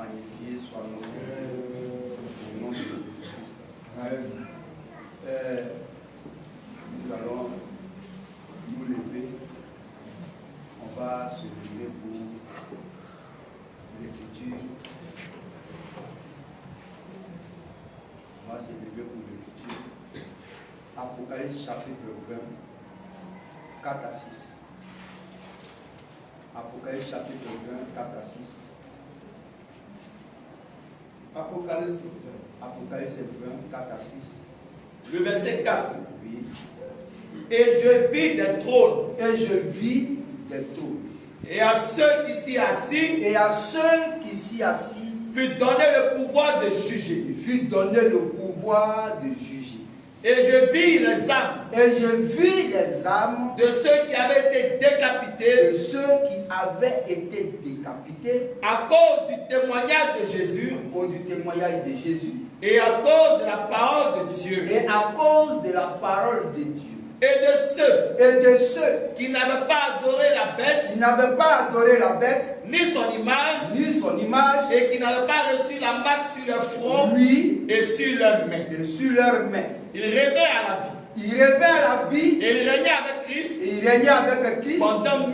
magnifié soit notre Dieu. Au nom de Jésus-Christ. Nous allons nous lever. On va se lever pour l'écriture. On va se lever pour l'écriture. Apocalypse chapitre 20, 4 à 6. Apocalypse chapitre 20, 4 à 6. Apocalypse 20, 4 à 6. Le verset 4. Oui. Et je vis des trônes. Et je vis des trônes. Et à ceux qui s'y assis. Et à ceux qui s'y assis. Fut donné le pouvoir de juger. Il fut donné le pouvoir de juger. Et je vis les âmes. Et je vis les âmes de ceux qui avaient été décapités. De ceux qui avaient été décapités. À cause du témoignage de Jésus. À cause du témoignage de Jésus. Et à cause de la parole de Dieu. Et à cause de la parole de Dieu. Et de ceux qui n'avaient pas adoré la bête, ni son image, et qui n'avaient pas reçu la marque sur leur front, et sur leurs mains. Ils rêvaient à la vie. Et ils régnaient avec Christ. Pendant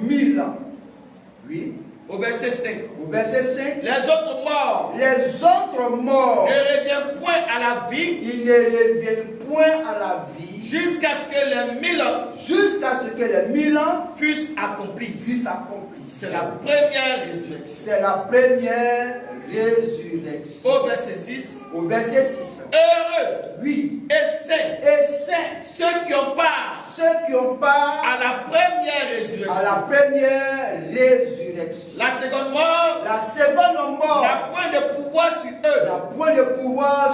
1000 ans. Oui. Au verset 5. Les autres morts ne reviennent point à la vie. Ils ne reviennent point à la vie. Jusqu'à ce que les 1000 ans fussent accomplis. C'est la première résurrection. Au verset 6. Heureux. Oui. Et saints. Ceux qui ont part. À la première résurrection. La seconde mort. N'a point de pouvoir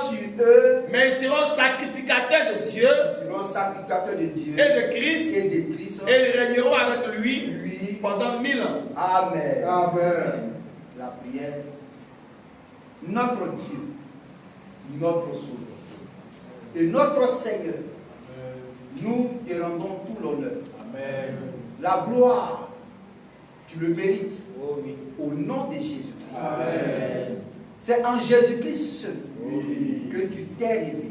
sur eux. Mais ils seront sacrificateurs de Dieu. Et de Christ. Et ils régneront avec lui pendant 1000 ans. Amen. La prière. Notre Dieu, notre Sauveur et notre Seigneur, nous te rendons tout l'honneur. La gloire, tu le mérites. Au nom de Jésus-Christ. C'est en Jésus-Christ seul que tu t'es révélé.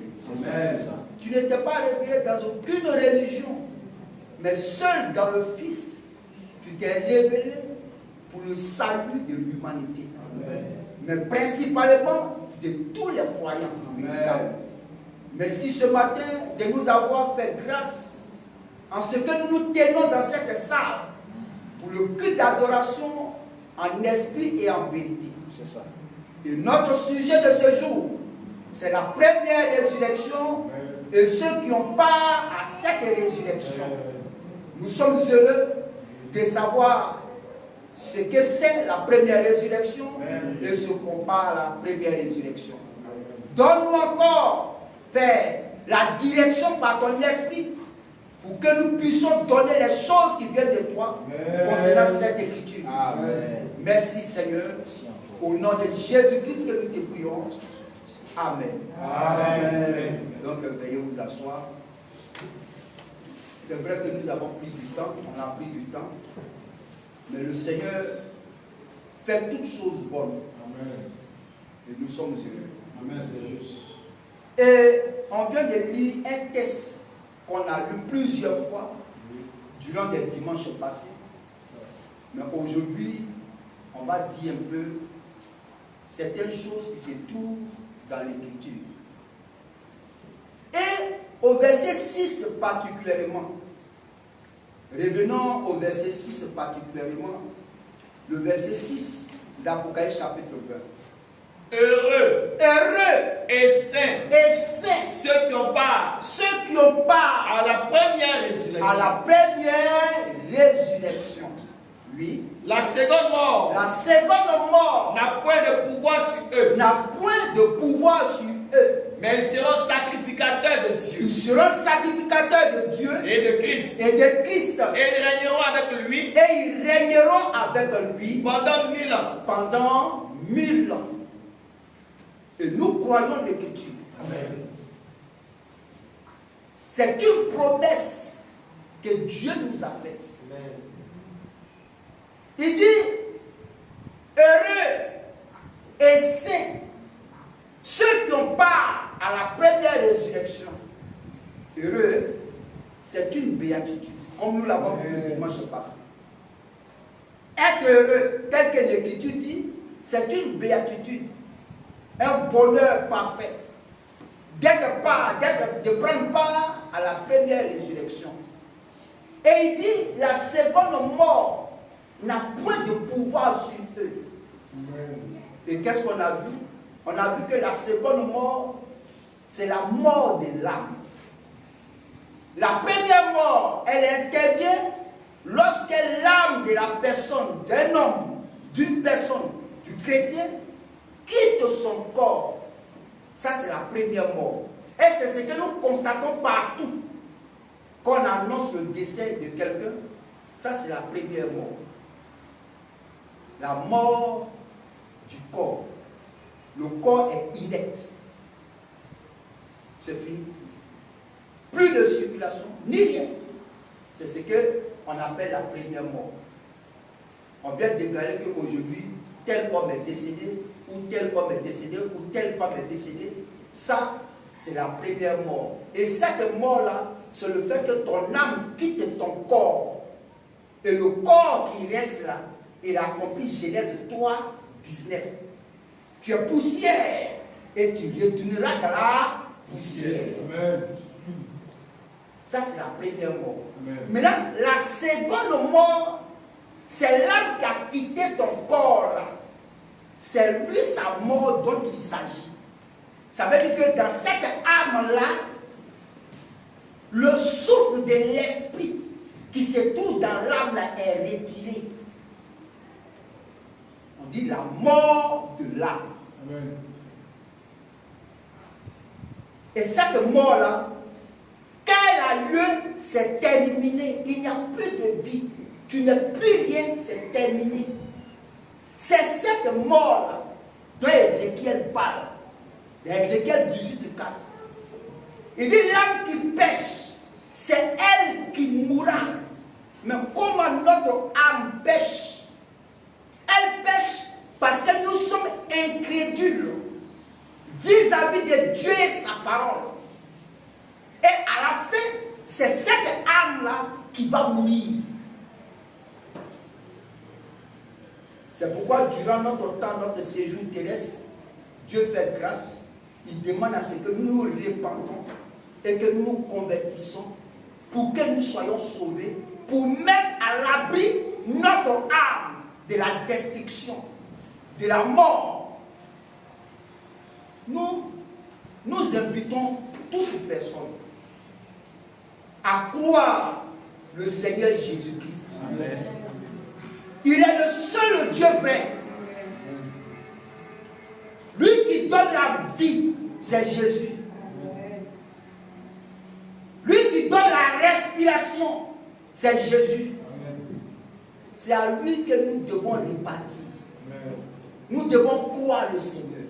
Tu ne t'es pas révélé dans aucune religion, mais seul dans le Fils, tu t'es révélé pour le salut de l'humanité. Mais principalement de tous les croyants. Merci ce matin de nous avoir fait grâce en ce que nous nous tenons dans cette salle pour le culte d'adoration en esprit et en vérité. C'est ça. Et notre sujet de ce jour, c'est la première résurrection et ceux qui ont part à cette résurrection. Nous sommes heureux de savoir ce que c'est la première résurrection et ce qu'on parle à la première résurrection. Donne-nous encore, Père, la direction par ton esprit pour que nous puissions donner les choses qui viennent de toi concernant cette écriture. Merci Seigneur. Au nom de Jésus-Christ que nous te prions. Amen. Donc veuillez vous asseoir. C'est vrai que nous avons pris du temps, on a pris du temps. Mais le Seigneur fait toutes choses bonnes. Et nous sommes heureux. C'est juste. Et on vient de lire un texte qu'on a lu plusieurs fois durant les dimanches passés. Mais aujourd'hui, on va dire un peu certaines choses qui se trouvent dans l'Écriture. Et au verset 6 particulièrement, revenons au verset 6 particulièrement, le verset 6 d'Apocalypse chapitre 20. Heureux et saints ceux qui ont part à la première résurrection. Oui. La seconde mort n'a point de pouvoir sur eux. Mais ils seront sacrificateurs de Dieu. Et de Christ. Et ils régneront avec lui. Pendant 1000 ans. Et nous croyons l'Écriture. C'est une promesse que Dieu nous a faite. Il dit, heureux être heureux, tel que l'Écriture dit, c'est une béatitude, un bonheur parfait. De prendre part à la première résurrection. Et il dit, la seconde mort n'a point de pouvoir sur eux. Et qu'est-ce qu'on a vu? On a vu que la seconde mort, c'est la mort de l'âme. La première mort, elle intervient lorsque l'âme de la personne, d'un homme, d'une personne, du chrétien, quitte son corps. Ça, c'est la première mort. Et c'est ce que nous constatons partout. Quand on annonce le décès de quelqu'un, ça, c'est la première mort. La mort du corps. Le corps est inerte. C'est fini. Plus de circulation, ni rien. C'est ce qu'on appelle la première mort. On vient de déclarer qu'aujourd'hui, tel homme est décédé, ou tel homme est décédé, ou telle femme est décédée. Ça, c'est la première mort. Et cette mort-là, c'est le fait que ton âme quitte ton corps. Et le corps qui reste là, il accomplit Genèse 3, 19. Tu es poussière et tu retourneras dans la poussière. Amen. Ça, c'est la première mort. Amen. Maintenant, la seconde mort, c'est l'âme qui a quitté ton corps. C'est lui sa mort dont il s'agit. Ça veut dire que dans cette âme-là, le souffle de l'esprit qui se trouve dans l'âme est retiré. On dit la mort de l'âme. Amen. Et cette mort-là, quand elle a lieu, c'est terminé. Il n'y a plus de vie. Tu n'es plus rien, c'est terminé. C'est cette mort-là dont Ézéchiel parle. Dans Ézéchiel 18, 4. Il dit l'âme qui pêche, c'est elle qui mourra. Mais comment notre âme pêche? Elle pêche parce que nous sommes incrédules vis-à-vis de Dieu et sa parole. Et à la fin, c'est cette âme-là qui va mourir. C'est pourquoi durant notre temps, notre séjour terrestre, Dieu fait grâce. Il demande à ce que nous nous répandons et que nous nous convertissons pour que nous soyons sauvés, pour mettre à l'abri notre âme de la destruction, de la mort. Nous invitons toute personne à croire le Seigneur Jésus-Christ. Amen. Il est le seul Dieu vrai. Lui qui donne la vie, c'est Jésus. Lui qui donne la respiration, c'est Jésus. C'est à lui que nous devons répartir. Nous devons croire le Seigneur.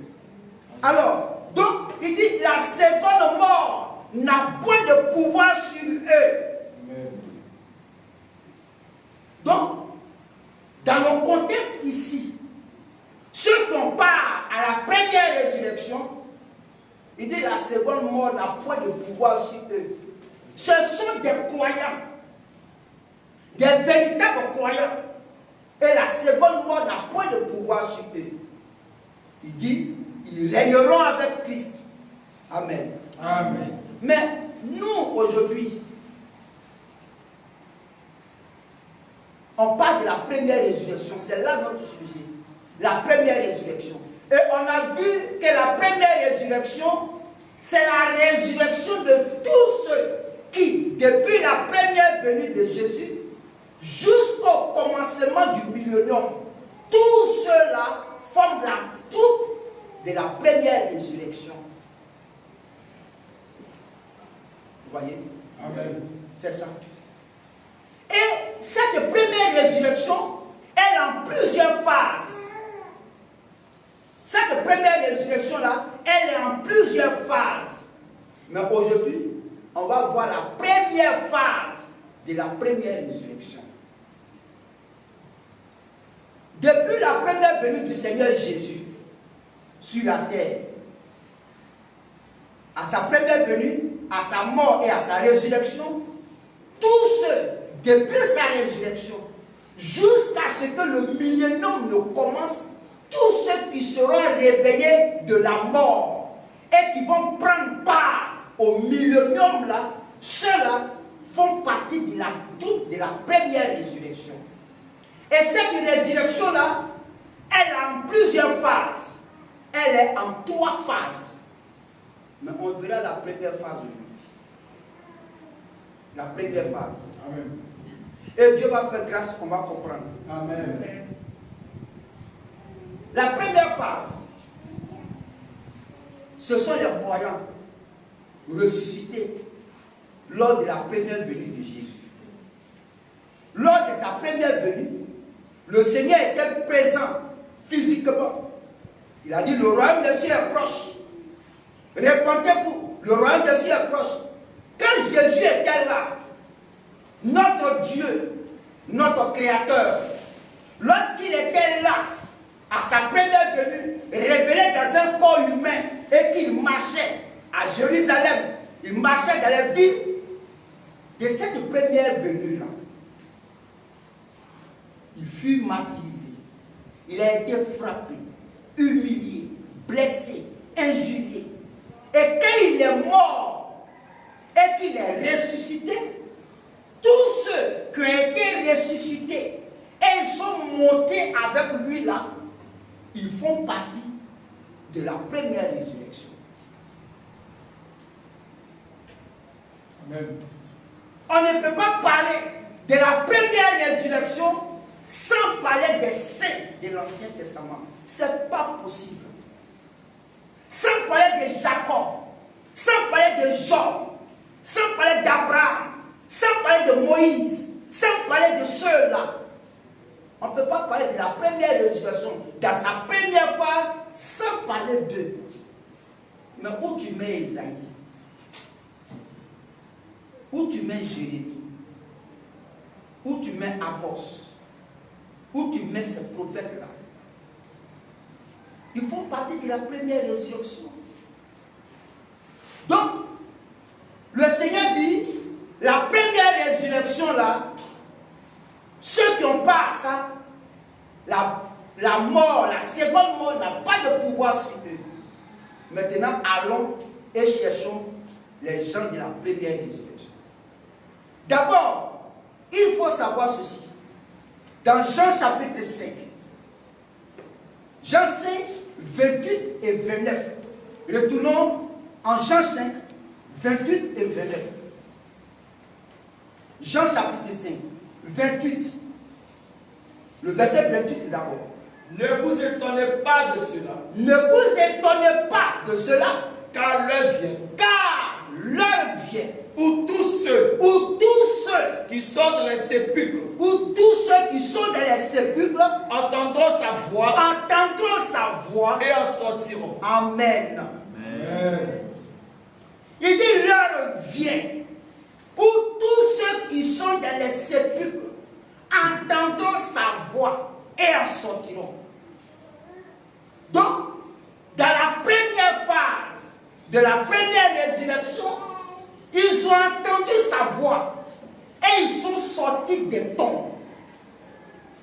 Alors, donc, il dit, la seconde mort n'a point de pouvoir sur eux. Donc, dans le contexte ici, ceux qui ont part à la première résurrection, il dit la seconde mort n'a point de pouvoir sur eux. Ce sont des croyants, des véritables croyants. Et la seconde mort n'a point de pouvoir sur eux. Il dit, ils régneront avec Christ. Amen. Amen. Mais nous, aujourd'hui, on parle de la première résurrection. C'est là notre sujet. La première résurrection. Et on a vu que la première résurrection, c'est la résurrection de tous ceux qui, depuis la première venue de Jésus, jusqu'au commencement du millénium, tous ceux-là forment la troupe de la première résurrection. Vous voyez? Amen. C'est ça. Et cette première résurrection, elle est en plusieurs phases. Cette première résurrection-là, elle est en plusieurs phases. Mais aujourd'hui, on va voir la première phase de la première résurrection. Depuis la première venue du Seigneur Jésus sur la terre, à sa première venue, à sa mort et à sa résurrection, tous ceux, depuis sa résurrection, jusqu'à ce que le millénium ne commence, tous ceux qui seront réveillés de la mort et qui vont prendre part au millénium là, ceux-là font partie de la première résurrection. Et cette résurrection-là, elle est en plusieurs phases. Elle est en 3 phases. Mais on verra la première phase aujourd'hui. La première phase. Amen. Et Dieu va faire grâce qu'on va comprendre. Amen. La première phase, ce sont les croyants ressuscités lors de la première venue de Jésus. Lors de sa première venue, le Seigneur était présent physiquement. Il a dit, le royaume des cieux est proche. Répondez-vous, le royaume des cieux est proche. Quand Jésus était là, notre Dieu, notre Créateur, lorsqu'il était là, à sa première venue, révélé dans un corps humain, et qu'il marchait à Jérusalem, il marchait dans les villes de cette première venue-là, il fut martyrisé, il a été frappé, humilié, blessé, injurié. Et quand il est mort et qu'il est ressuscité, tous ceux qui ont été ressuscités et ils sont montés avec lui là, ils font partie de la première résurrection. Amen. On ne peut pas parler de la première résurrection sans parler des saints de l'Ancien Testament. Ce n'est pas possible. Sans parler de Jacob, sans parler de Job, sans parler d'Abraham, sans parler de Moïse, sans parler de ceux-là. On ne peut pas parler de la première résurrection dans sa première phase sans parler d'eux. Mais où tu mets Isaïe? Où tu mets Jérémie? Où tu mets Amos? Où tu mets ces prophètes-là? Ils font partie de la première résurrection. Donc, le Seigneur dit, la première résurrection là, ceux qui n'ont pas ça, la mort, la seconde mort n'a pas de pouvoir sur eux. Maintenant, allons et cherchons les gens de la première résurrection. D'abord, il faut savoir ceci. Dans Jean chapitre 5, Jean 5, 28 et 29. Retournons en Jean 5, 28 et 29. Jean chapitre 5, 28. Le verset 28 d'abord. Ne vous étonnez pas de cela. Ne vous étonnez pas de cela. Car l'heure vient. Car l'heure vient. Où tous ceux qui sont dans les sépulcres. Où tous ceux qui sont dans les sépulcres entendront sa voix. Entendront sa voix. Et en sortiront. Amen. Amen. Il dit l'heure vient. Où tous ceux qui sont dans les sépulcres entendront sa voix et en sortiront. Donc, dans la première phase de la première résurrection, ils ont entendu sa voix et ils sont sortis des tombes.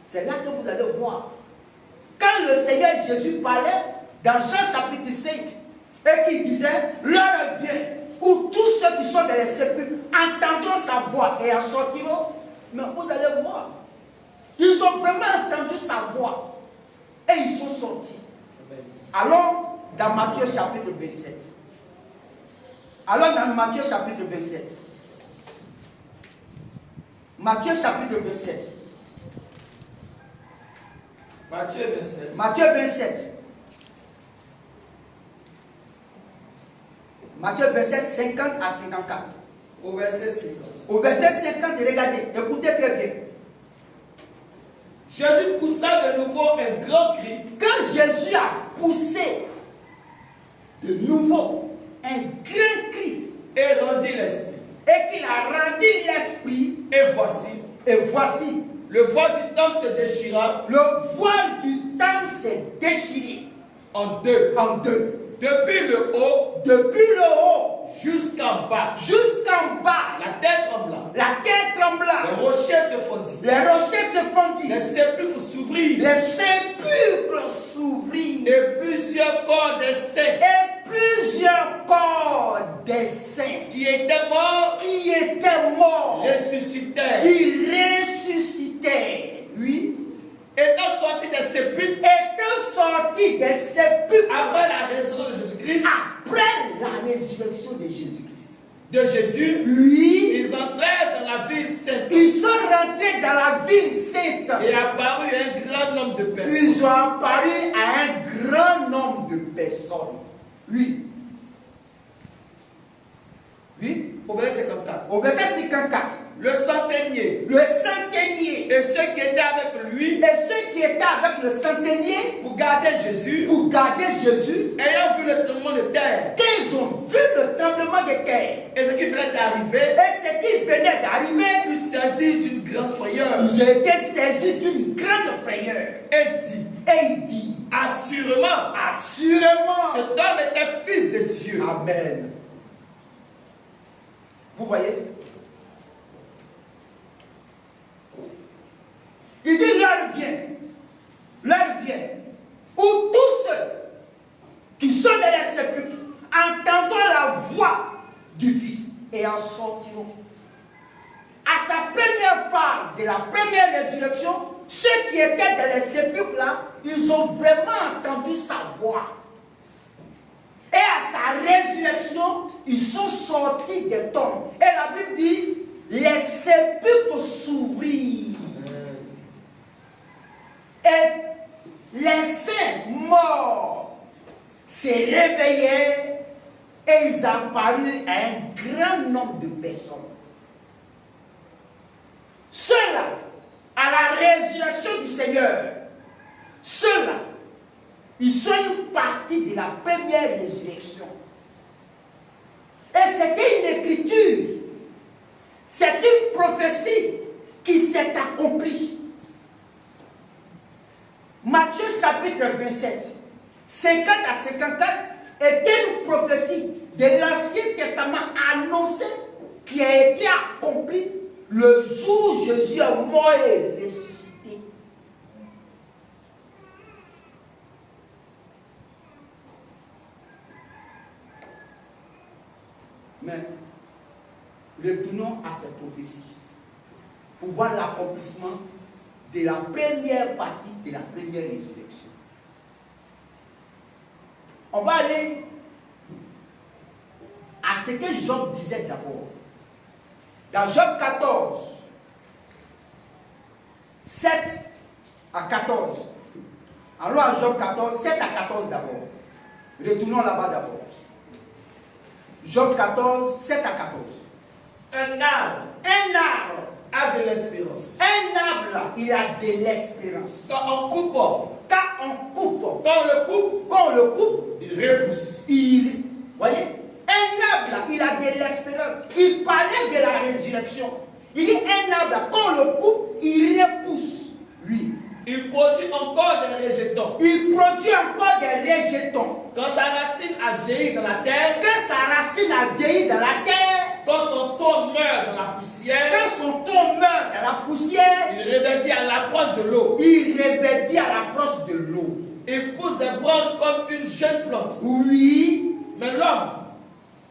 C'est là que vous allez voir. Quand le Seigneur Jésus parlait dans Jean chapitre 5 et qu'il disait l'heure vient où tous ceux qui sont dans les sépulcres entendront sa voix et en sortiront, mais vous allez voir. Ils ont vraiment entendu sa voix et ils sont sortis. Allons dans Matthieu chapitre 27. Allons dans Matthieu chapitre 27. Matthieu chapitre 27. Matthieu 27. Matthieu 27. Matthieu 27, 50 à 54. Au verset 50. Au verset 50, regardez, écoutez très bien. Jésus poussa de nouveau un grand cri. Quand Jésus a poussé de nouveau un grand cri et rendit l'esprit. Et qu'il a rendu l'esprit. Et voici. Le voile du temple se déchira. Le voile du temple s'est déchiré. En deux. En deux. Depuis le haut jusqu'en bas. Jusqu'en bas. La terre trembla. La terre trembla. Les rochers se fondirent. Les rochers se fondirent. Les sépulcres s'ouvrirent. Les sépulcres s'ouvrirent. Et plusieurs corps des saints. Et plusieurs corps des saints qui étaient morts. Ressuscitèrent. Ils ressuscitèrent. Oui. Étant sortis des sépulcres. Après la résurrection de Jésus-Christ. Après la résurrection de Jésus-Christ. De Jésus. Oui. Ils entrèrent dans la ville sainte. Ils sont rentrés dans la ville sainte. Et apparut un grand nombre de personnes. Ils ont apparu à un grand nombre de personnes. Oui. Oui. Au verset 54. Au verset 54. Le centenier. Le centenier. Et ceux qui étaient avec lui. Et ceux qui étaient avec le centenier. Pour garder Jésus. Pour garder Jésus. Ayant vu le tremblement de terre. Qu'ils ont vu le tremblement de terre. Et ce qui venait d'arriver. Et ce qui venait d'arriver. Fut saisi d'une grande frayeur. Ils ont été saisis d'une grande frayeur. Et il dit. Assurément. Assurément. Cet homme était fils de Dieu. Amen. Vous voyez? Il dit l'heure vient, où tous ceux qui sont dans les sépulcres entendront la voix du Fils et en sortiront. À sa première phase de la première résurrection, ceux qui étaient dans les sépulcres là, ils ont vraiment entendu sa voix. Et à sa résurrection, ils sont sortis des tombes. Et la Bible dit, les sépulcres s'ouvrirent. Et les saints morts se réveillaient et ils apparurent à un grand nombre de personnes. Ceux-là, à la résurrection du Seigneur, ceux-là, ils sont une partie de la première résurrection. Et c'était une écriture, c'est une prophétie qui s'est accomplie. Matthieu chapitre 27, 50 à 54 était une prophétie de l'Ancien Testament annoncée qui a été accomplie le jour où Jésus est mort et ressuscité. Mais retournons à cette prophétie pour voir l'accomplissement de la première partie de la première résurrection. On va aller à ce que Job disait d'abord. Dans Job 14, 7 à 14. Allons à Job 14, 7 à 14 d'abord. Retournons là-bas d'abord. Job 14, 7 à 14. Un arbre a de l'espérance. Un arbre là, il a de l'espérance. Quand on coupe, quand on le coupe, il repousse. Voyez, un arbre là, il a de l'espérance. Il parlait de la résurrection. Il dit un arbre là, quand on le coupe, il repousse. Oui. Il produit encore des rejetons. Il produit encore des rejetons. Quand sa racine a vieilli dans la terre. Quand sa racine a vieilli dans la terre. Quand son tronc meurt dans la poussière. Quand son tronc meurt dans la poussière. Il revêtit à l'approche de l'eau. Il revêtit à l'approche de l'eau. Il pousse des branches comme une jeune plante. Oui. Mais l'homme.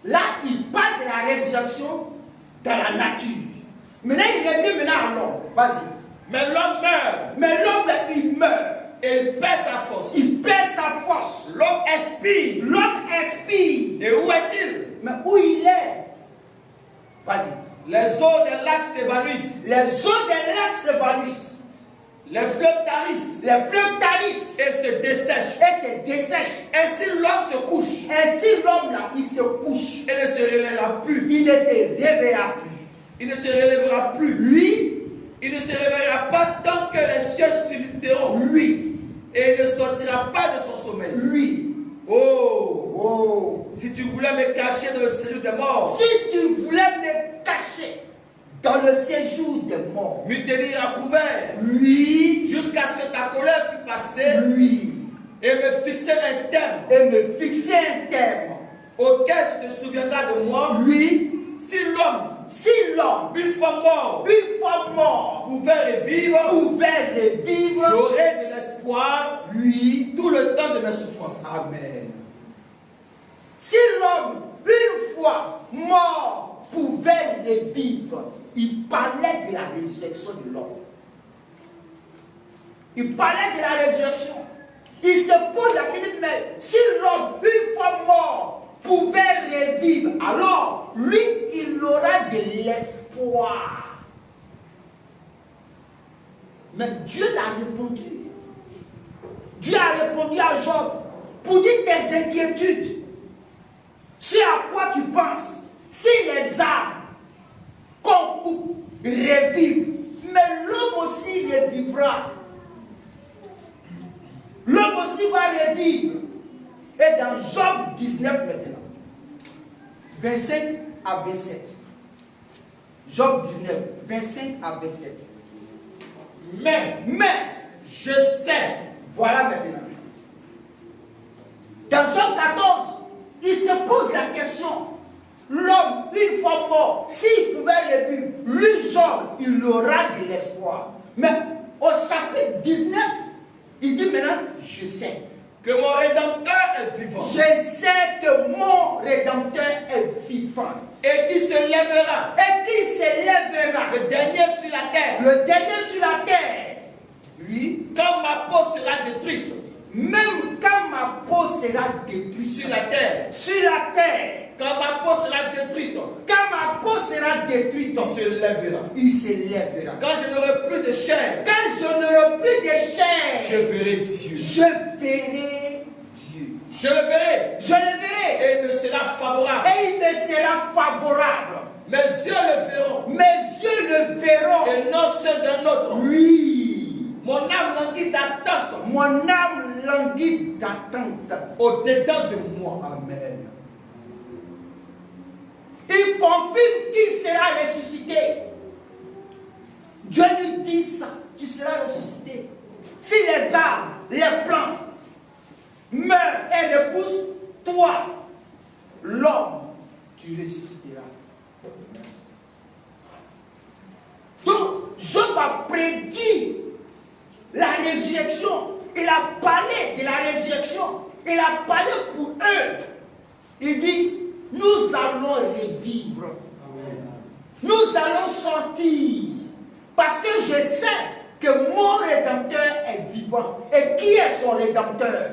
Là, il parle de la résurrection dans la nature. Maintenant, il revient maintenant à l'homme. Vas-y. Mais l'homme meurt. Mais l'homme, il meurt. Et il perd sa force. Il perd sa force. L'homme expire. L'homme expire. Et où est-il? Mais où il est? Vas-y. Les eaux des lacs s'évanouissent. Les eaux des lacs s'évanouissent. Les fleuves tarissent. Les fleuves tarissent. Et se dessèchent. Et se dessèchent. Ainsi l'homme se couche. Ainsi l'homme là, il se couche. Et ne se relèvera plus. Il ne se réveillera plus. Il ne se relèvera plus. Lui. Il ne se réveillera pas tant que les cieux subsisteront. Lui. Et il ne sortira pas de son sommeil. Lui. Oh. Si tu voulais me cacher dans le séjour des morts. Si tu voulais me cacher dans le séjour des morts. Me tenir à couvert. Oui. Jusqu'à ce que ta colère fût passée. Oui. Et me fixer un terme. Et me fixer un terme. auquel tu te souviendras de moi. Oui. Si l'homme, une fois mort, pouvait revivre, j'aurais de l'espoir, oui, tout le temps de mes souffrances. Amen. Si l'homme, une fois mort, pouvait revivre, il parlait de la résurrection de l'homme. Il parlait de la résurrection. Il se pose la question, mais si l'homme, une fois mort, pouvait revivre, alors lui, il aura de l'espoir. Mais Dieu l'a répondu. Dieu a répondu à Job pour dire tes inquiétudes. C'est à quoi tu penses. Si les arbres qu'on coupe revivent, mais l'homme aussi revivra. L'homme aussi va revivre. Et dans Job 19 maintenant, 25 à 27. Job 19, 25 à 27. Mais, je sais. Voilà maintenant. Dans Job 14, il se pose la question. L'homme, une fois mort, s'il pouvait revivre, lui, Job, il aura de l'espoir. Mais au chapitre 19, il dit maintenant, je sais. Que mon Rédempteur est vivant. Je sais que mon Rédempteur est vivant. Et qui se lèvera. Le dernier sur la terre. Le dernier sur la terre. Oui. Quand ma peau sera détruite. Même quand ma peau sera détruite. Sur la terre. Sur la terre. Quand ma peau sera détruite. Quand ma peau sera détruite. Il se lèvera. Il se lèvera. Quand je n'aurai plus de chair. Quand je n'aurai plus de chair. Je verrai Dieu. Je verrai Dieu. Je le verrai. Je le verrai. Et il me sera favorable. Et il me sera favorable. Mes yeux le verront. Mes yeux le verront. Et non ceux d'un autre. Oui. Mon âme languit d'attente. Mon âme languit d'attente. Au-dedans de moi. Amen. Il confirme qu'il sera ressuscité. Dieu lui dit ça. Tu seras ressuscité. Si les arbres, les plantes meurent et repoussent, toi, l'homme, tu ressusciteras. Donc, Job a prédit la résurrection. Il a parlé de la résurrection. Il a parlé pour eux. Il dit, nous allons revivre. Nous allons sortir. Parce que je sais que mon Rédempteur est vivant. Et qui est son Rédempteur?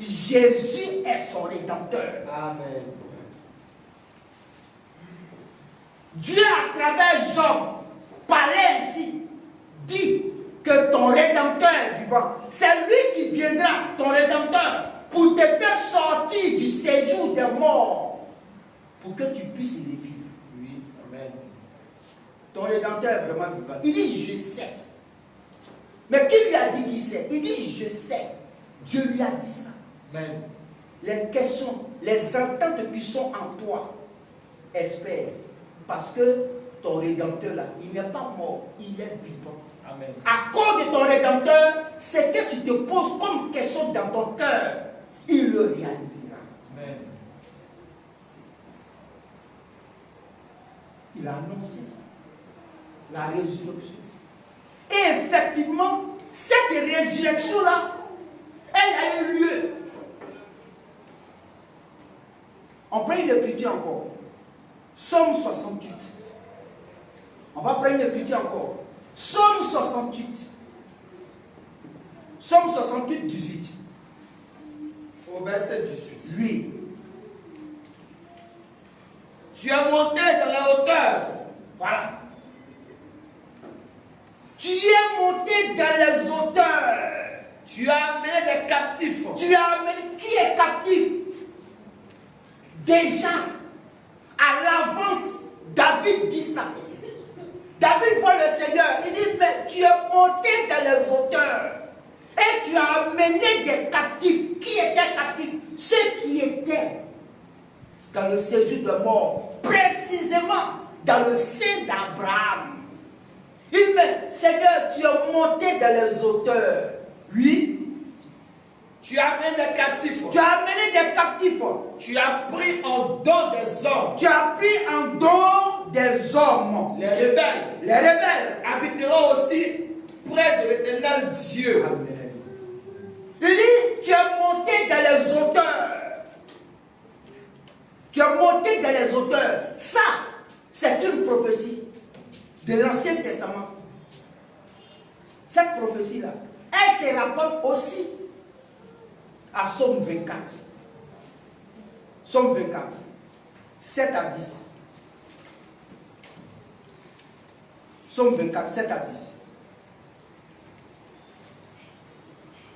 Jésus est son Rédempteur. Amen. Dieu, à travers Job, parlait ainsi. Dit que ton Rédempteur est vivant. C'est lui qui viendra, ton Rédempteur, pour te faire sortir du séjour des morts. Pour que tu puisses revivre. Oui, amen. Ton Rédempteur est vraiment vivant. Il dit, je sais. Mais qui lui a dit qu'il sait? Il dit, je sais. Dieu lui a dit ça. Amen. Les questions, les attentes qui sont en toi, espère. Parce que ton Rédempteur là, il n'est pas mort, il est vivant. Amen. À cause de ton Rédempteur, ce que tu te poses comme question dans ton cœur, il le réalisera. Amen. Il a annoncé la résurrection. Et effectivement, cette résurrection-là, elle a eu lieu. On prend une écriture encore. Somme 68. On va prendre une écriture encore. Somme 68. Somme 68, 18. Au verset 18. Oui. Tu as monté dans la hauteur. Voilà. Tu es monté dans les hauteurs. Tu as amené des captifs. Tu as amené qui est captif? Déjà, à l'avance, David dit ça. David voit le Seigneur. Il dit, mais tu es monté dans les hauteurs. Et tu as amené des captifs. Qui étaient captifs? Ceux qui étaient dans le séjour de mort. Précisément dans le sein d'Abraham. Il dit, mais Seigneur, tu es monté dans les hauteurs. Oui. Tu as amené des captifs. Tu as amené des captifs. Tu as pris en don des hommes. Tu as pris en don des hommes. Les rebelles. Les rebelles habiteront aussi près de l'Éternel Dieu. Amen. Il dit, tu es monté dans les hauteurs. Tu es monté dans les hauteurs. Ça, c'est une prophétie de l'Ancien Testament. Cette prophétie-là, elle se rapporte aussi à Psaume 24. Psaume 24, 7 à 10. Psaume 24, 7 à 10.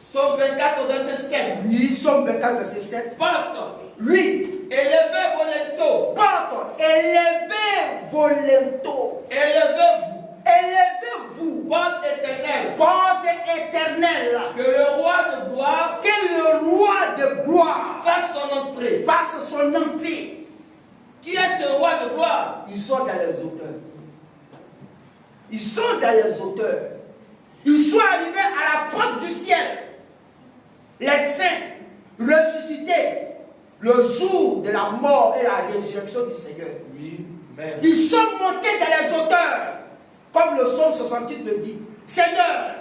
Psaume 24 au verset 7. Oui, Psaume 24, verset 7. Porte. Oui. Élevez vos linteaux. Porte. Élevez vos linteaux. Élevez-vous. Élevez-vous. Porte éternelle. Porte éternelle. Que le roi de gloire. Que le roi de gloire fasse son entrée. Fasse son entrée. Qui est ce roi de gloire? Ils sont dans les hauteurs. Ils sont dans les hauteurs. Ils sont arrivés à la porte du ciel. Les saints ressuscités le jour de la mort et la résurrection du Seigneur. Oui, même. Ils sont montés dans les hauteurs. Comme le psaume 68 le dit. Seigneur,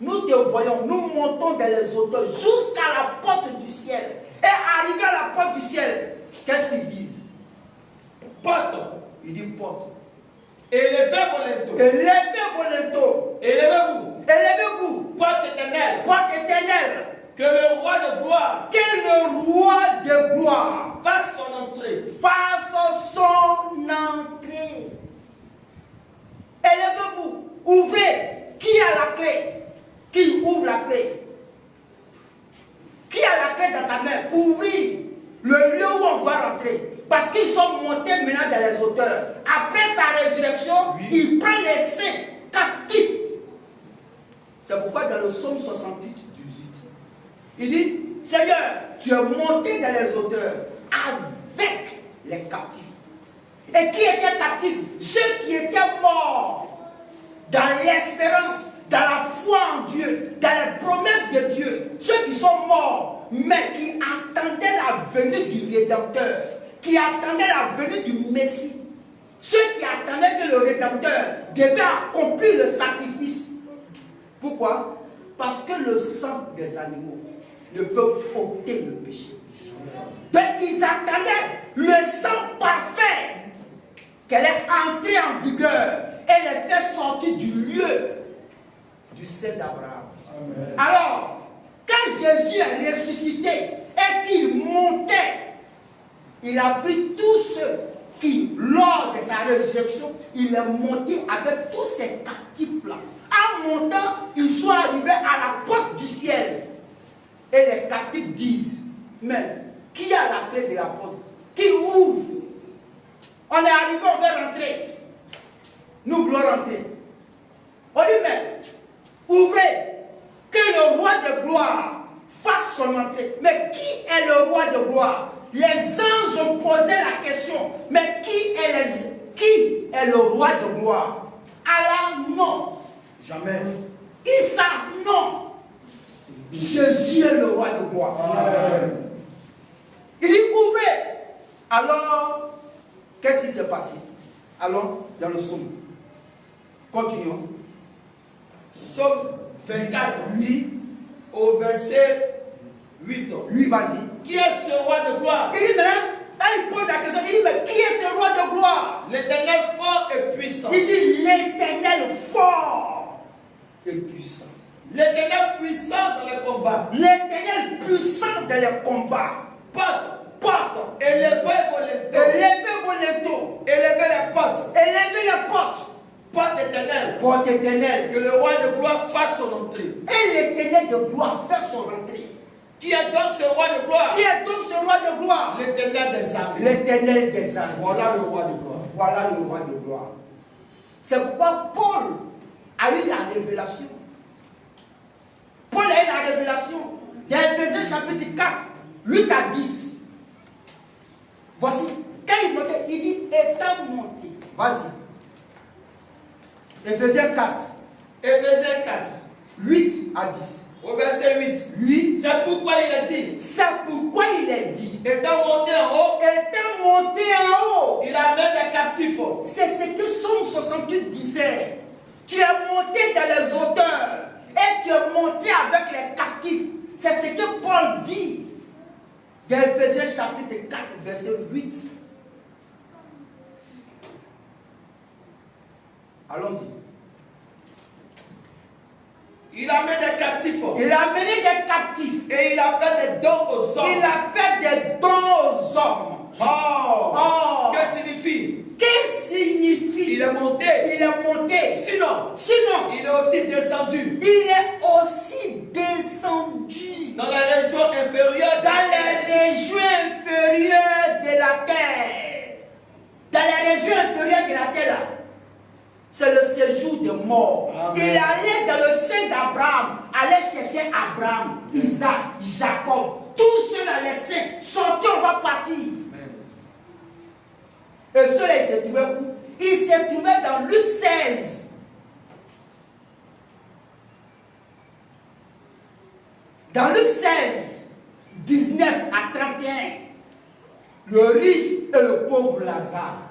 nous te voyons, nous montons dans les hauteurs jusqu'à la porte du ciel. Et arrivés à la porte du ciel, qu'est-ce qu'ils disent? Porte. Il dit porte. Élevez vos linteaux. Élevez vos linteaux. Élevez-vous. Élevez-vous. Porte éternelle. Porte éternelle. Que le roi de gloire. Que le roi de gloire fasse son entrée. Fasse son entrée. Élevez-vous. Ouvrez. Qui a la clé? Qui ouvre la clé? Qui a la clé dans sa main? Ouvrir le lieu où on doit rentrer. Parce qu'ils sont montés maintenant dans les hauteurs. Après sa résurrection, oui, il prend les saints captifs. C'est pourquoi dans le psaume 68, 18, il dit, Seigneur, tu es monté dans les hauteurs avec les captifs. Et qui étaient captifs? Ceux qui étaient morts dans l'espérance, dans la foi en Dieu, dans les promesses de Dieu. Ceux qui sont morts, mais qui attendaient la venue du Rédempteur, qui attendaient la venue du Messie. Ceux qui attendaient que le Rédempteur devait accomplir le sacrifice. Pourquoi? Parce que le sang des animaux ne peut ôter le péché. Donc ils attendaient le sang parfait qu'elle est entrée en vigueur. Elle était sortie du lieu du sein d'Abraham. Alors, quand Jésus est ressuscité et qu'il montait, il a pris tous ceux qui, lors de sa résurrection, il est monté avec tous ces captifs-là. En montant, ils sont arrivés à la porte du ciel. Et les captifs disent, mais qui a la clé de la porte? Qui ouvre? On est arrivé, on veut rentrer. Nous voulons rentrer. On dit, mais ouvrez, que le roi de gloire fasse son entrée. Mais qui est le roi de gloire? Les anges ont posé la question, mais qui est le roi de gloire? Allah, non. Jamais. Issa, non. Jésus est le roi de gloire. Amen. Il dit, ouvrez. Alors, qu'est-ce qui s'est passé? Allons dans le psaume. Continuons. Psaume 24, 8, au verset 8. Oui, vas-y. Qui est ce roi de gloire? Il dit maintenant, il pose la question, il dit, mais qui est ce roi de gloire? L'Éternel fort et puissant. Il dit, l'Éternel fort et puissant. L'Éternel puissant dans les combats. L'Éternel puissant dans les combats. Porte. Élevez vos linteaux. Élevez vos linteaux. Élevez les portes. Élevez les portes. Porte éternelle. Porte éternelle. Que le roi de gloire fasse son entrée. Et l'Éternel de gloire fait son entrée. Qui est donc ce roi de gloire? Qui est donc ce roi de gloire? L'Éternel des armées. L'Éternel des armées. Voilà le roi de gloire. Voilà le roi de gloire. C'est pourquoi Paul a eu la révélation. Paul a eu la révélation. Dans Ephésiens chapitre 4, 8 à 10. Voici, quand il montait, il dit, étant monté. Vas-y. Ephésiens 4. Ephésiens 4. 8 à 10. Au verset 8. 8. C'est pourquoi il a dit. C'est pourquoi il est dit. Étant monté en haut. Étant monté en haut. Il amène des captifs. C'est ce que Somme 68 disait. Tu es monté dans les hauteurs et tu es monté avec les captifs. C'est ce que Paul dit dans Éphésiens chapitre 4, verset 8. Allons-y. Il amène des captifs. Il a amené des captifs. Et il a fait des dons aux hommes. Il a fait des dons aux hommes. Oh. Que signifie? Que signifie? Il est monté. Il est monté. Sinon, il est aussi descendu. Il est aussi descendu. Dans la région inférieure. Dans les régions inférieures de la terre. Dans les régions inférieures de la terre. C'est le séjour des morts. Amen. Il allait dans le sein d'Abraham, allait chercher Abraham, Isaac, Jacob. Tous ceux-là, les saints, sortez, on va partir. Amen. Et ceux-là, ils se trouvaient où? Ils se trouvaient dans Luc 16. Dans Luc 16, 19 à 31, le riche et le pauvre Lazare.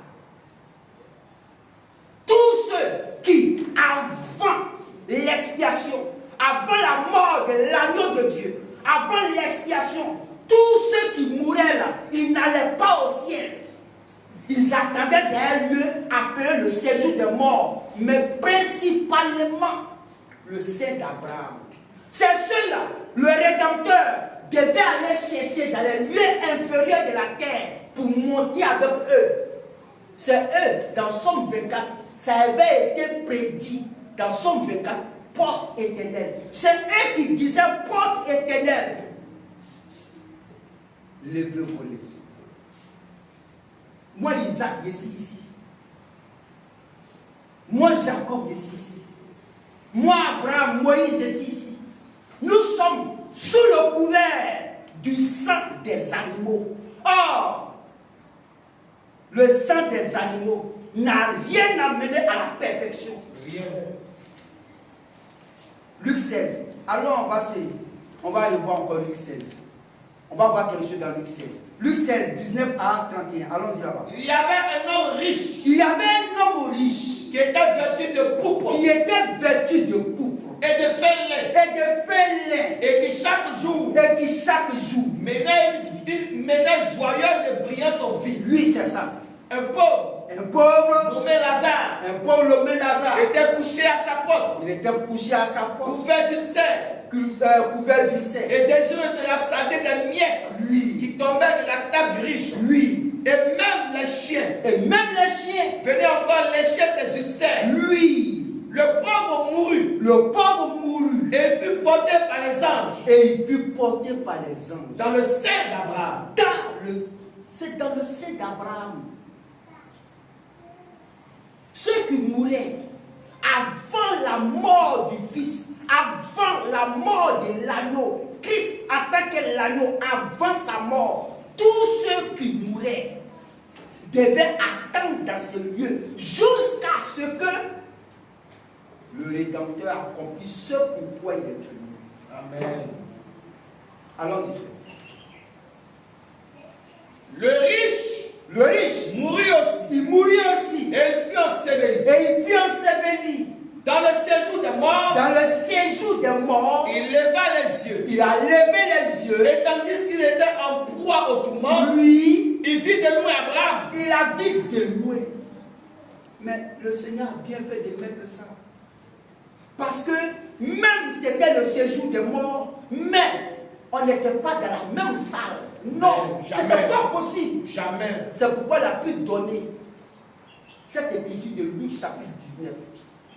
Tous ceux qui, avant l'expiation, avant la mort de l'agneau de Dieu, avant l'expiation, tous ceux qui mouraient là, ils n'allaient pas au ciel. Ils attendaient d'un lieu appelé le séjour des morts, mais principalement le sein d'Abraham. C'est ceux-là, le Rédempteur devait aller chercher dans les lieux inférieurs de la terre pour monter avec eux. C'est eux, dans Somme 24, ça avait été prédit dans Somme 24, porte éternelle. C'est eux qui disaient porte éternelle. Levez vos lèvres. Moi, Isaac, je suis ici. Moi, Jacob, je suis ici. Moi, Abraham, Moïse, je suis ici. Nous sommes sous le couvert du sang des animaux. Or, le sang des animaux n'a rien amené à la perfection. Rien. Luc 16. Alors on va aller voir encore Luc 16. On va voir quelque chose dans Luc 16. Luc 16, 19 à 31. Allons-y là-bas. Il y avait un homme riche. Il y avait un homme riche. Qui était vêtu de pourpre. Qui était vêtu de pourpre. Et de fin lin. Et de fin lin. Et qui chaque jour. Menait joyeuse et brillante vie. Lui, c'est ça. Un pauvre nommé Lazare. Était couché à sa porte. Il était couché à sa porte. Couvert d'une serre. Et désireux se rassasier des miettes. Lui. Qui tombaient de la table du riche. Lui. Et même les chiens. Venaient encore lécher ses ulcères. Lui. Le pauvre mourut. Et fut porté par les anges. Dans le sein d'Abraham. C'est dans le sein d'Abraham. Ceux qui mouraient avant la mort du Fils, avant la mort de l'agneau, Christ en tant que l'agneau, avant sa mort, tous ceux qui mouraient devaient attendre dans ce lieu jusqu'à ce que le Rédempteur accomplisse ce pourquoi il est venu. Amen. Allons-y. Le riche mourut aussi. Il mourut aussi. Et il fut enseveli. Dans le séjour des morts. Il leva les yeux. Il a levé les yeux. Et tandis qu'il était en proie au tourment, lui, il vit de loin Abraham. Il a vu de loin. Mais le Seigneur a bien fait de mettre ça. Parce que même c'était le séjour des morts, mais on n'était pas dans la même salle. Non, ce n'était pas possible. Jamais. C'est pourquoi il a pu donner cette écriture de Luc chapitre 19.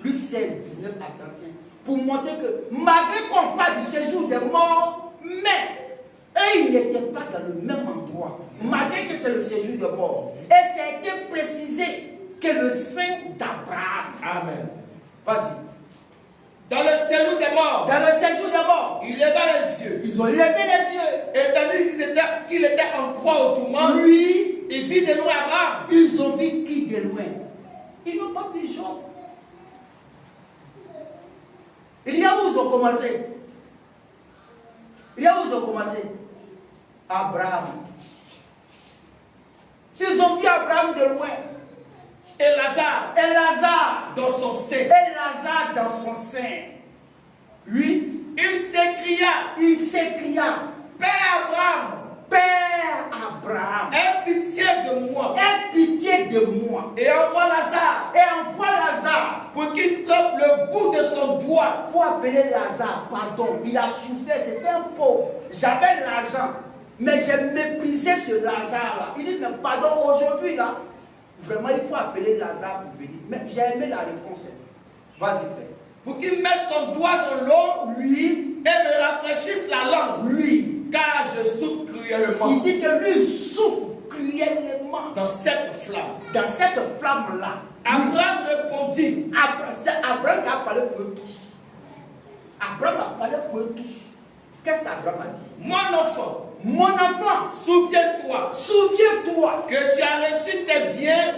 Luc 16, 19 à 31. Pour montrer que malgré qu'on parle du séjour des morts, mais eux, ils n'étaient pas dans le même endroit. Malgré que c'est le séjour des morts. Et ça a été précisé que le sein d'Abraham. Amen. Vas-y. Dans le séjour des morts. Il leva les yeux. Ils ont levé les yeux. Et tandis qu'il était en proie au tourment, lui, il vit de loin Abraham. Ils ont vu qui de loin? Ils n'ont pas vu Job. Il y a où ils ont commencé? Là où ils ont commencé, Abraham. Ils ont vu Abraham de loin. Et Lazare. Et Lazare. Dans son sein. Et Lazare dans son sein. Oui. Il s'écria. Il s'écria. Père Abraham. Père Abraham. Aie pitié de moi. Aie pitié de moi. Et envoie Lazare. Et envoie Lazare. Pour qu'il trempe le bout de son doigt. Pour appeler Lazare, pardon. Il a souffert, c'était un pauvre. J'avais l'argent. Mais j'ai méprisé ce Lazare-là. Il dit, mais pardon, aujourd'hui, là, vraiment, il faut appeler Lazare pour venir. Mais j'ai aimé la réponse. Vas-y, frère. Pour qu'il mette son doigt dans l'eau, lui, et me rafraîchisse la langue. Lui. Car je souffre cruellement. Il dit que lui, il souffre cruellement. Dans cette flamme. Dans cette flamme-là. Abraham répondit. C'est Abraham qui a parlé pour eux tous. Abraham a parlé pour eux tous. Qu'est-ce qu'Abraham a dit? Mon enfant, souviens-toi que tu as reçu tes biens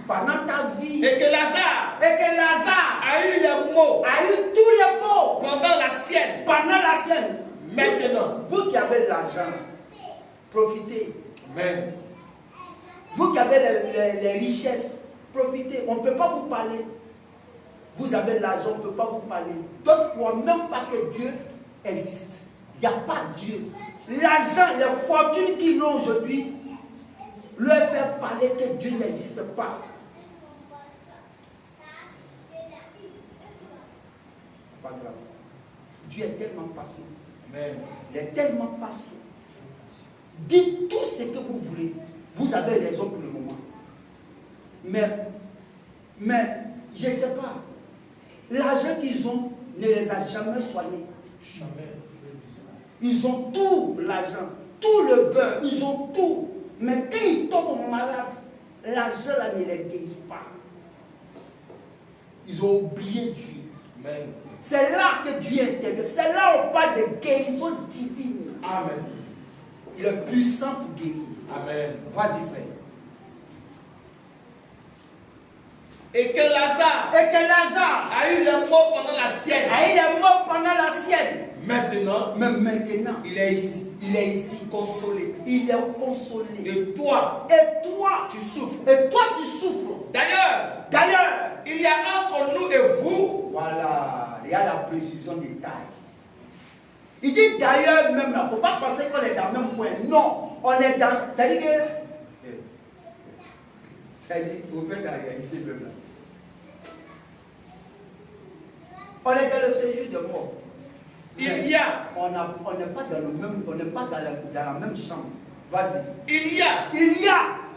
pendant ta vie, et que Lazare a eu les maux tous les maux pendant la sienne. Maintenant, vous qui avez l'argent, profitez. Amen. Vous qui avez les richesses, profitez. On ne peut pas vous parler. Vous avez l'argent, on ne peut pas vous parler. D'autres ne croient même pas que Dieu existe. Il n'y a pas de Dieu. L'argent, les fortunes qu'ils ont aujourd'hui, leur faire parler que Dieu n'existe pas. C'est pas grave. Dieu est tellement patient. Amen. Il est tellement patient. Dites tout ce que vous voulez. Vous avez raison pour le moment. Mais je ne sais pas. L'argent qu'ils ont ne les a jamais soignés. Jamais. Ils ont tout l'argent, tout le beurre, ils ont tout. Mais quand ils tombent malades, l'argent là ne les guérit pas. Ils ont oublié Dieu. Amen. C'est là que Dieu intervient. C'est là où on parle de guérison divine. Amen. Il est puissant pour guérir. Amen. Vas-y, frère. Et que Lazare a eu les maux pendant la sienne. Maintenant, il est ici. Consolé. Il est consolé. Et toi, tu souffres. D'ailleurs, il y a entre nous et vous. Voilà, il y a la précision des tailles. Il dit d'ailleurs même là, il ne faut pas penser qu'on est dans le même point. Non, on est dans. C'est-à-dire que. C'est-à-dire qu'il faut faire la réalité même là. On est dans le séjour de mort. On n'est pas dans le même, on n'est pas dans la même chambre. Vas-y. Il y a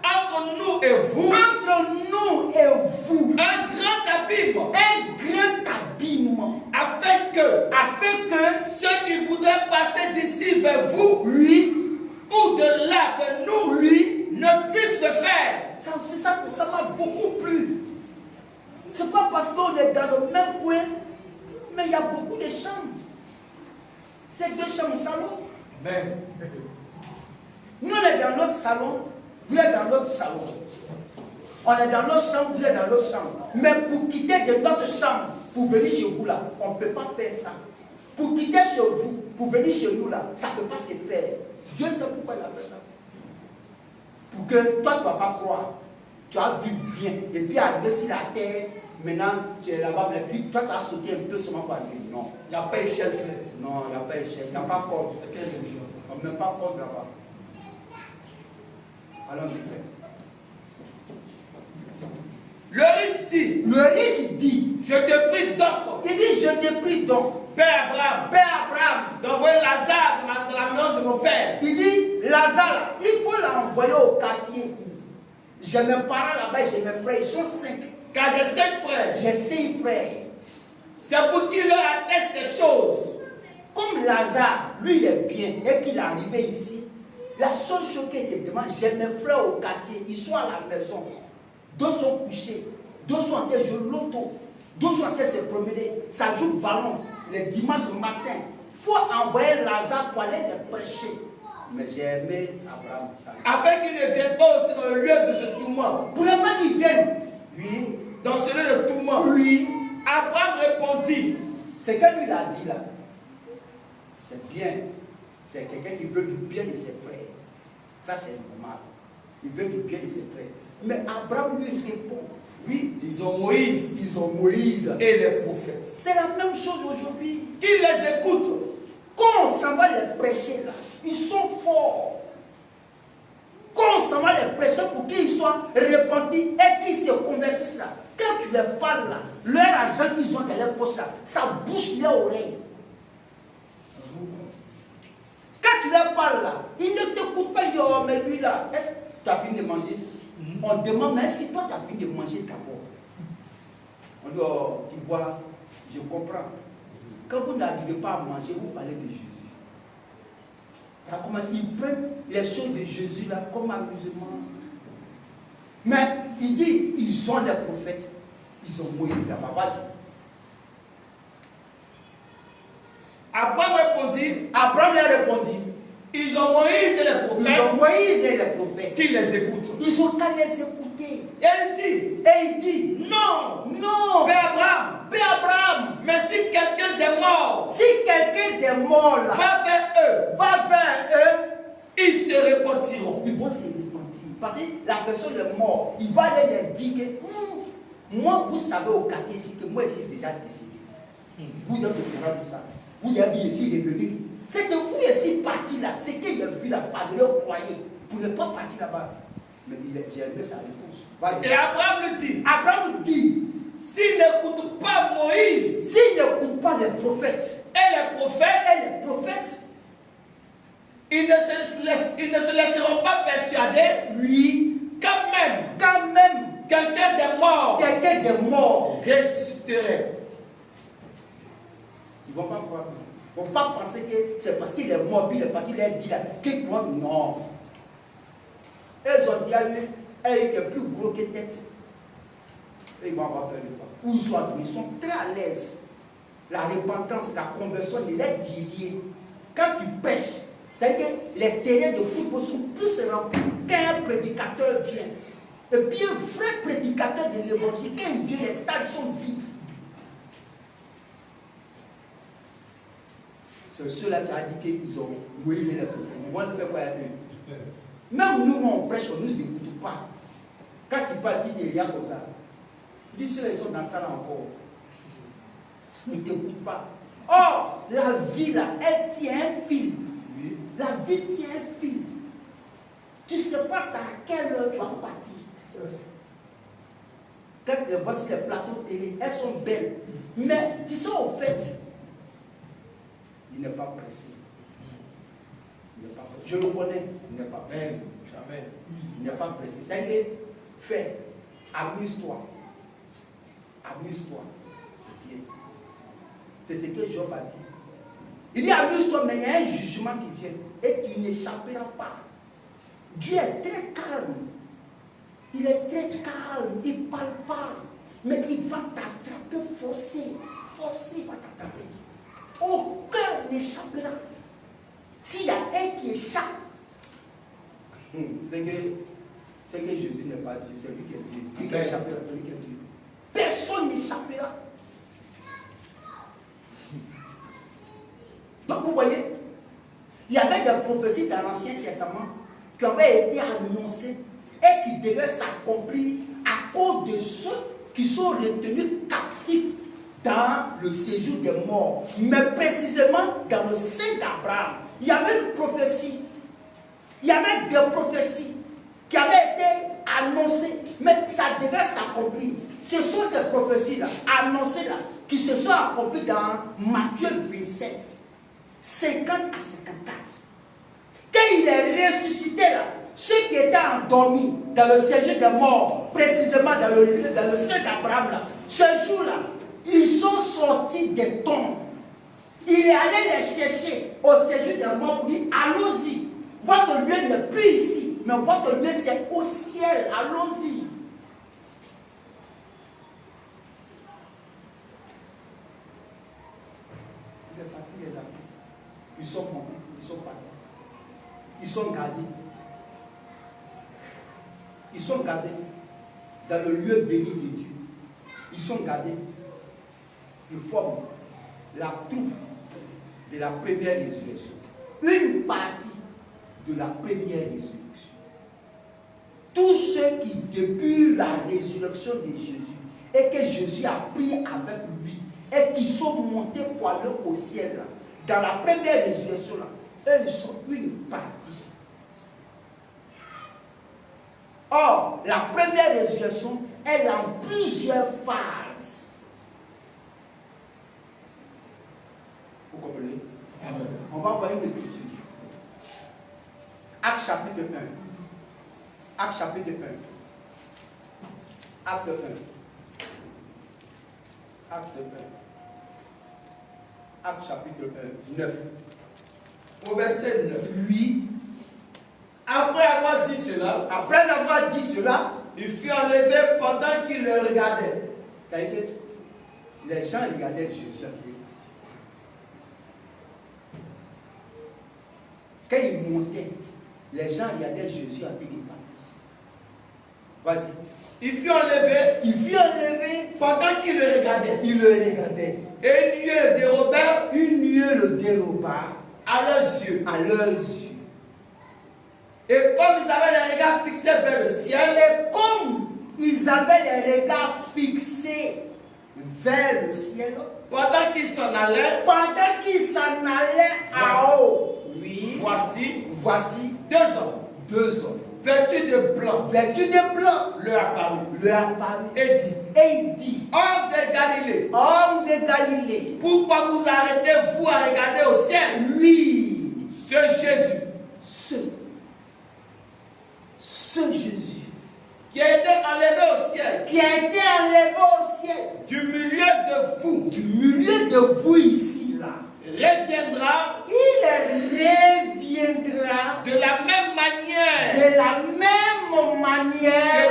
entre nous et vous un grand abîme. Afin que ceux qui voudraient passer d'ici vers vous, ou de là vers nous, ne puissent le faire. Ça m'a beaucoup plu. C'est pas parce qu'on est dans le même coin, mais il y a beaucoup de chambres. C'est 2 chambres salon. Amen. Nous, on est dans notre salon, vous êtes dans notre salon. On est dans notre chambre, vous êtes dans notre chambre. Mais pour quitter de notre chambre, pour venir chez vous là, on ne peut pas faire ça. Pour quitter chez vous, pour venir chez nous là, ça ne peut pas se faire. Dieu sait pourquoi il a fait ça. Pour que toi, tu ne vas pas croire. Tu as vu bien. Et puis, arrivé sur la terre, maintenant, tu es là-bas, mais puis toi, tu as sauté un peu seulement pour arriver. Non. Il n'y a pas échelle, frère. Non, il n'y a pas échelle. Il n'y a pas corde. C'est quelle religion? On ne met pas corde là-bas. Allons-y, frère. Le riche dit, je te prie donc. Il dit, je te prie donc. Père Abraham, d'envoyer Lazare dans la maison de mon père. Il dit, Lazare, il faut l'envoyer au quartier. J'ai mes parents là-bas, j'ai mes frères, ils sont 5. Car j'ai 5 frères. J'ai 5 frères. C'est pour qu'il leur atteste ces choses. Comme Lazare, lui, il est bien, et qu'il est arrivé ici, la seule chose qui était demandée, j'ai mes frères au quartier, ils sont à la maison. 2 sont couchés, 2 sont en train de jouer l'auto, 2 sont en train de se promener, ça joue le ballon les dimanches matin. Il faut envoyer Lazare pour aller les prêcher. Mais j'ai aimé Abraham. Afin qu'il ne vienne pas aussi dans le lieu de ce tourment. Pour ne pas qu'il vienne. Oui. Dans ce lieu de tourment. Oui. Abraham répondit. C'est que lui il a dit là. c'est bien. C'est quelqu'un qui veut du bien de ses frères. Ça, c'est normal. Il veut du bien de ses frères. Mais Abraham lui répond, oui, ils ont Moïse. Ils ont Moïse. Et les prophètes. C'est la même chose aujourd'hui. Qu'ils les écoutent. Quand on s'en va les prêcher là, ils sont forts. Quand on s'en va les prêcher pour qu'ils soient repentis et qu'ils se convertissent là, quand tu les parles là, leur argent qu'ils ont dans leur poche là, ça bouche leurs oreilles. Quand tu leur parles là, ils ne t'écoutent pas, ils disent, oh mais lui là, est-ce que tu as fini de manger? On demande, mais est-ce que toi tu as fini de manger d'abord? On dit, oh, tu vois, je comprends. Quand vous n'arrivez pas à manger, vous parlez de Jésus. Comment ils prennent les choses de Jésus là comme amusement. Mais il dit, ils ont les prophètes, ils ont Moïse là-bas. Vas-y. Abraham leur répondit, ils ont Moïse et les prophètes. Ils ont Moïse et les prophètes. Qui les écoutent. Ils ont qu'à les écouter. Et il dit, non, non. Père Abraham. Mais si quelqu'un des morts, là, va vers eux, ils se repentiront. Ils vont se repentir. Parce que la personne est morte, il va leur dire que moi, vous savez au quartier ici que moi ici déjà décédé. Vous êtes au courant de ça. Vous avez ici les venus. C'est que vous ici parti là, c'est qu'il a vu la part de leur foyer. Vous n'êtes pas parti là-bas. Mais j'ai aimé sa réponse. Et Abraham dit, s'il n'écoute pas Moïse, s'il n'écoute pas les prophètes, et les prophètes, ils ne se laisseront pas persuader. Oui. Quand même, quelqu'un des morts ressusciterait. Ils ne vont pas croire. Il ne faut pas penser que c'est parce qu'il est mort, puis il est parti, il a dit là, qu'il croit. Non. Elles ont dit à lui, elle est plus gros que tête. Et ils vont avoir peur de quoi. Où ils sont très à l'aise. La repentance, la conversion ne les dit rien. Quand ils pêchent, c'est-à-dire que les terrains de football sont plus remplis quand un prédicateur vient. Et puis un vrai prédicateur de l'évangile, quand il vient, les stades sont vides. C'est ceux-là qui a dit qu'ils ont Moïse et les prophètes. Ils vont faire quoi à eux? Même nous, on prêche, on ne nous écoute pas. Quand il parle, il dit rien comme ça. Il dit ceux-là, ils sont dans ça là encore. Ils ne t'écoutent pas. Or, la vie là, elle tient un fil. Oui. La vie tient un fil. Tu ne sais pas à quelle heure tu vas partir. Quand voici les plateaux télé, elles sont belles. Mais tu sais au fait, il n'est pas pressé. Je le connais, il n'est pas pressé. Jamais. Il n'est pas pressé. C'est-à-dire, fais, amuse-toi. Amuse-toi. C'est bien. C'est ce que Job a dit. Il dit amuse-toi, mais il y a un jugement qui vient et tu n'échapperas pas. Dieu est très calme. Il est très calme, il ne parle pas. Mais il va t'attraper, forcer. Forcer, il va t'attraper. Aucun n'échappera. S'il y a un qui échappe, c'est que Jésus n'est pas Dieu, c'est lui qui est Dieu. Lui qui échappera, c'est lui qui est Dieu. Personne n'échappera. Donc vous voyez, il y avait des prophéties dans l'Ancien Testament qui avaient été annoncées et qui devaient s'accomplir à cause de ceux qui sont retenus captifs dans le séjour des morts, mais précisément dans le sein d'Abraham. Il y avait une prophétie, il y avait des prophéties qui avaient été annoncées, mais ça devait s'accomplir. Ce sont ces prophéties-là, annoncées-là, qui se sont accomplies dans Matthieu 27, 50 à 54. Quand il est ressuscité là, ceux qui étaient endormis dans le séjour des morts, précisément dans le sein d'Abraham là, ce jour-là, ils sont sortis des tombes. Il est allé les chercher au séjour des morts pour dire allons-y. Votre lieu n'est plus ici, mais votre lieu c'est au ciel. Allons-y. Il est parti les amis. Ils sont morts, ils sont partis. Ils sont gardés. Ils sont gardés dans le lieu béni de Dieu. Ils sont gardés. Ils forment la troupe de la première résurrection. Une partie de la première résurrection. Tous ceux qui, depuis la résurrection de Jésus, et que Jésus a pris avec lui, et qui sont montés pour aller au ciel, là, dans la première résurrection, là, eux, ils sont une partie. Or, la première résurrection, elle a plusieurs phases. Vous comprenez? Amen. On va voir une étude. Acte chapitre 1. Acte chapitre 1. Acte 1. Acte 1. Acte chapitre 1, 9. Au verset 9. Oui. Après avoir dit cela, il fut enlevé pendant qu'il le regardait. Les gens regardaient Jésus. Quand il montait, les gens regardaient Jésus en télépathie. Vas-y. Il fut enlevé pendant qu'il le regardait. Il le regardait. Et une nuée le déroba à leurs yeux. Et comme ils avaient les regards fixés vers le ciel, pendant qu'ils s'en allaient, en haut, oui, voici deux hommes vêtus de blanc, leur apparut et dit, homme de Galilée, pourquoi vous arrêtez-vous à regarder au ciel? Oui, ce Jésus, ce Jésus qui a été enlevé au ciel, du milieu de vous ici là, reviendra de la même manière que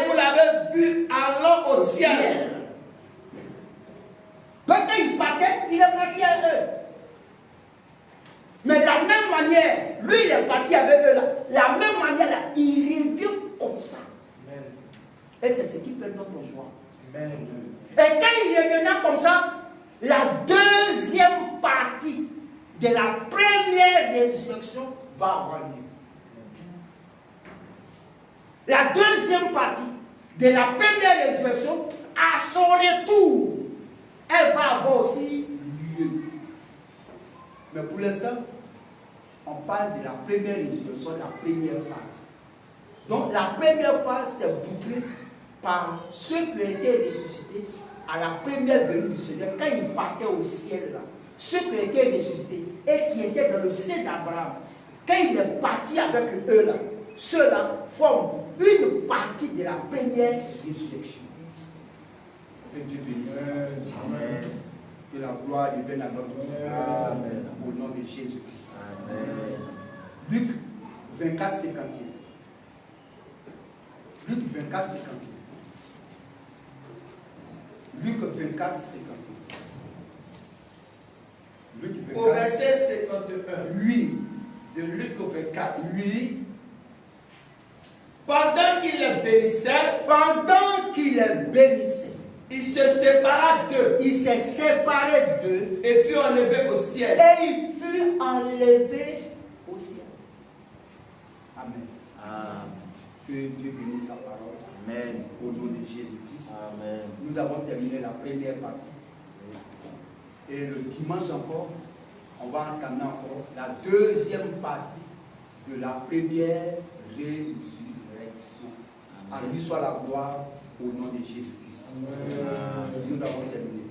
vous l'avez vu allant au ciel. Donc quand il partait, il est parti avec eux. Mais de la même manière, lui il est parti avec eux là. La même manière là, il revient comme ça. Amen. Et c'est ce qui fait notre joie. Amen. Et quand il revenait comme ça, la deuxième partie de la première résurrection va avoir lieu. La deuxième partie de la première résurrection, à son retour, elle va avoir aussi lieu. Mais pour l'instant, on parle de la première résurrection, la première phase. Donc la première phase, c'est bouclée par ceux qui ont été ressuscités à la première venue du Seigneur, quand ils partaient au ciel, là, ceux qui ont été ressuscités et qui étaient dans le sein d'Abraham, quand il est parti avec eux là, ceux-là forment une partie de la première résurrection. Que Dieu bénisse. Amen. Que la gloire vienne à notre Seigneur. Au nom de Jésus-Christ. Amen. Luc 24, 51. Luc 24, 51. Luc 24, 51. Luc 24. Au verset 51. Oui. De Luc 24. Oui. Pendant qu'il les bénissait, il se sépara d'eux. Et fut enlevé au ciel. Amen. Amen. Que Dieu bénisse sa parole. Amen. Au nom de Jésus-Christ. Amen. Nous avons terminé la première partie. Et le dimanche encore, on va entamer encore la deuxième partie de la première résurrection. À lui soit la gloire au nom de Jésus-Christ. Nous avons terminé.